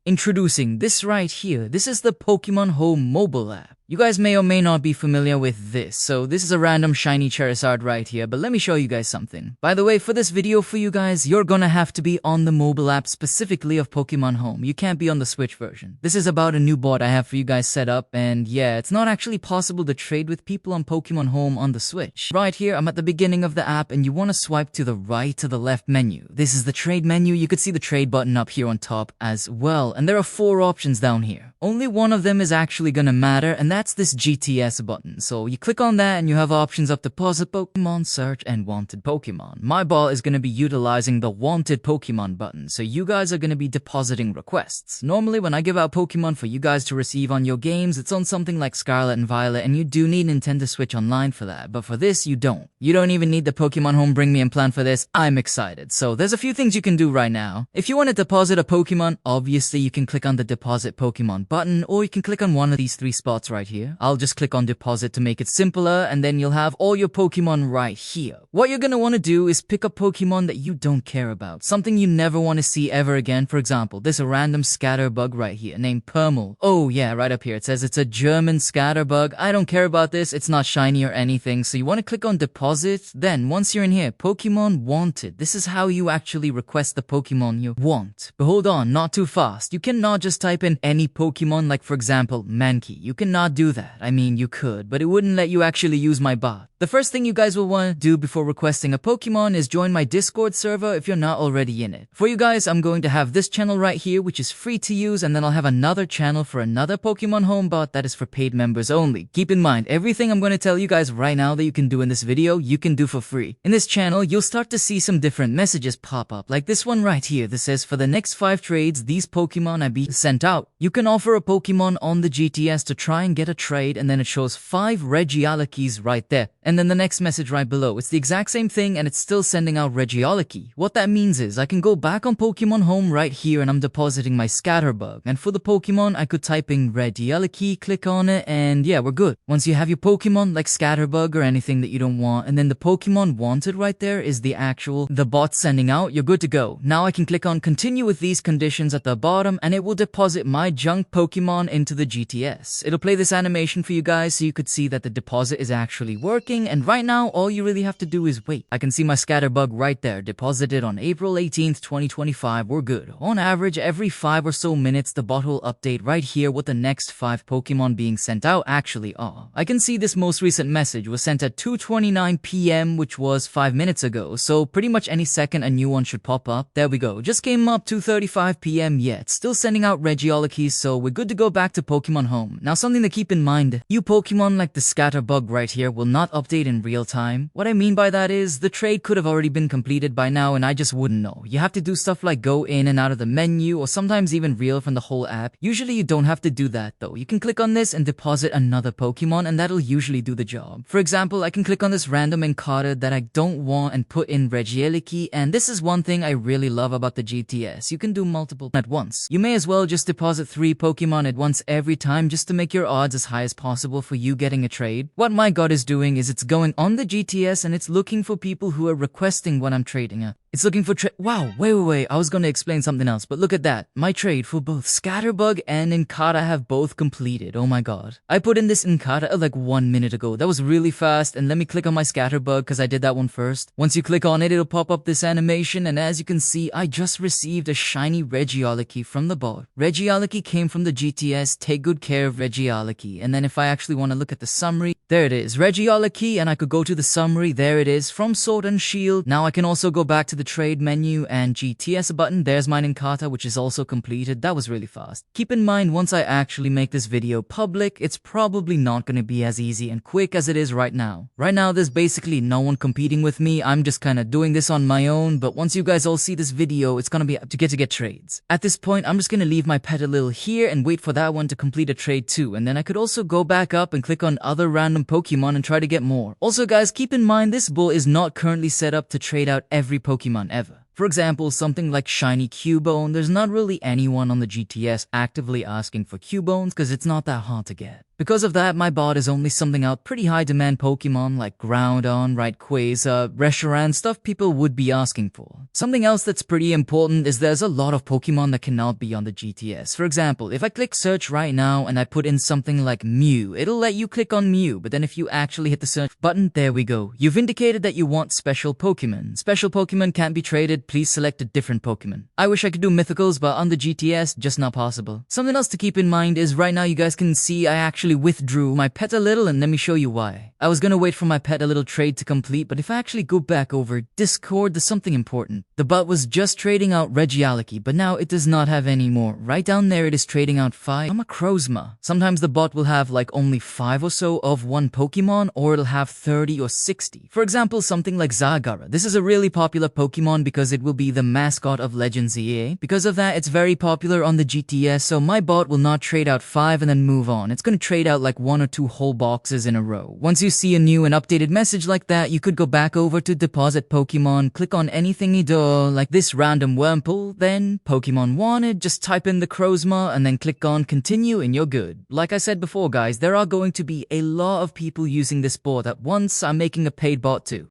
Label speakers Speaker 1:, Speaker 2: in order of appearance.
Speaker 1: Introducing this right here. This is the Pokémon HOME mobile app. You guys may or may not be familiar with this, so this is a random shiny Charizard right here, but let me show you guys something. By the way, for this video for you guys, you're gonna have to be on the mobile app specifically of Pokémon HOME. You can't be on the Switch version. This is about a new bot I have for you guys set up, and yeah, it's not actually possible to trade with people on Pokémon HOME on the Switch. Right here, I'm at the beginning of the app, and you wanna swipe to the right to the left menu. This is the trade menu. You could see the trade button up here on top as well, and there are 4 options down here. Only one of them is actually gonna matter, and that's this GTS button. So you click on that and you have options of deposit Pokemon, search, and wanted Pokemon. My bot is gonna be utilizing the wanted Pokemon button, so you guys are gonna be depositing requests. Normally when I give out Pokemon for you guys to receive on your games, it's on something like Scarlet and Violet, and you do need Nintendo Switch Online for that, but for this you don't. You don't even need the Pokemon HOME Bring Me In plan for this. I'm excited. So there's a few things you can do right now. If you want to deposit a Pokemon, obviously you can click on the deposit Pokemon button, or you can click on one of these 3 spots right here. I'll just click on deposit to make it simpler, and then you'll have all your Pokemon right here. What you're gonna want to do is pick a Pokemon that you don't care about, something you never want to see ever again. For example, there's a random scatterbug right here named Permel. Oh yeah, right up here it says it's a German scatterbug. I don't care about this, it's not shiny or anything, so you want to click on deposit. Then once you're in here, Pokemon wanted. This is how you actually request the Pokemon you want. But hold on, not too fast. You cannot just type in any Pokemon, like for example Mankey. You cannot do that. I mean, you could, but it wouldn't let you actually use my bot. The first thing you guys will want to do before requesting a Pokemon is join my Discord server if you're not already in it. For you guys, I'm going to have this channel right here, which is free to use, and then I'll have another channel for another Pokemon HOME bot that is for paid members only. Keep in mind, everything I'm going to tell you guys right now that you can do in this video, you can do for free. In this channel, you'll start to see some different messages pop up, like this one right here that says, for the next 5 trades, these Pokemon are being sent out. You can offer a Pokemon on the GTS to try and get a trade, and then it shows 5 Regielekis right there. And then the next message right below, it's the exact same thing and it's still sending out Regieleki. What that means is I can go back on Pokemon HOME right here and I'm depositing my Scatterbug. And for the Pokemon, I could type in Regieleki, click on it, and yeah, we're good. Once you have your Pokemon like Scatterbug or anything that you don't want, and then the Pokemon wanted right there is the bot sending out, you're good to go. Now I can click on continue with these conditions at the bottom and it will deposit my junk Pokemon into the GTS. It'll play this animation for you guys so you could see that the deposit is actually working, and right now all you really have to do is wait. I can see my Scatterbug right there, deposited on April 18th, 2025. We're good. On average, every 5 or so minutes the bot will update right here what the next 5 Pokemon being sent out actually are. I can see this most recent message was sent at 2:29 p.m. which was 5 minutes ago, so pretty much any second a new one should pop up. There we go. Just came up 2:35 p.m. yet. Still sending out Regielekis, so we're good to go back to Pokemon HOME. Now something to keep in mind, you Pokemon like the Scatterbug right here will not update in real time. What I mean by that is the trade could have already been completed by now and I just wouldn't know. You have to do stuff like go in and out of the menu, or sometimes even reel from the whole app. Usually you don't have to do that though. You can click on this and deposit another Pokemon and that'll usually do the job. For example, I can click on this random Encarta that I don't want and put in Regieleki, and this is one thing I really love about the GTS. You can do multiple at once. You may as well just deposit 3 Pokemon at once every time just to make your odds as high as possible for you getting a trade. What my god is doing is it's going on the GTS and it's looking for people who are requesting what I'm trading at. It's looking for wow, wait, I was gonna explain something else, but look at that. My trade for both Scatterbug and Encarta have both completed. Oh my god. I put in this Encarta like 1 minute ago. That was really fast, and let me click on my Scatterbug because I did that one first. Once you click on it, it'll pop up this animation, and as you can see, I just received a shiny Regieleki from the bot. Regieleki came from the GTS, take good care of Regieleki. And then if I actually want to look at the summary, there it is, Regieleki, and I could go to the summary, there it is, from Sword and Shield. Now I can also go back to the trade menu and GTS button. There's mine Encarta, which is also completed. That was really fast. Keep in mind, once I actually make this video public, it's probably not going to be as easy and quick as it is right now. Right now, there's basically no one competing with me. I'm just kind of doing this on my own, but once you guys all see this video, it's going to be to get trades. At this point, I'm just going to leave my Petalil here and wait for that one to complete a trade too, and then I could also go back up and click on other random Pokemon and try to get more. Also guys, keep in mind this bull is not currently set up to trade out every Pokemon ever. For example, something like shiny Cubone, there's not really anyone on the GTS actively asking for Cubones because it's not that hard to get. Because of that, my bot is only something out pretty high demand Pokemon like Groudon, Rayquaza, Reshiram, stuff people would be asking for. Something else that's pretty important is there's a lot of Pokemon that cannot be on the GTS. For example, if I click search right now and I put in something like Mew, it'll let you click on Mew, but then if you actually hit the search button, there we go. You've indicated that you want special Pokemon. Special Pokemon can't be traded, please select a different Pokemon. I wish I could do mythicals, but on the GTS, just not possible. Something else to keep in mind is right now you guys can see I actually withdrew my pet a little, and let me show you why. I was gonna wait for my pet a little trade to complete, but if I actually go back over Discord, there's something important. The bot was just trading out Regieleki, but now it does not have any more. Right down there it is trading out 5 Crozma. Sometimes the bot will have like only 5 or so of one Pokemon, or it'll have 30 or 60. For example, something like Zagara. This is a really popular Pokemon because it will be the mascot of Legends EA. Because of that, it's very popular on the GTS, so my bot will not trade out 5 and then move on. It's gonna trade out like 1 or 2 whole boxes in a row. Once you see a new and updated message like that, you could go back over to deposit Pokemon, click on anything you do, like this random Wurmple, then Pokemon wanted, just type in the Crozma and then click on continue and you're good. Like I said before guys, there are going to be a lot of people using this bot at once. I'm making a paid bot too.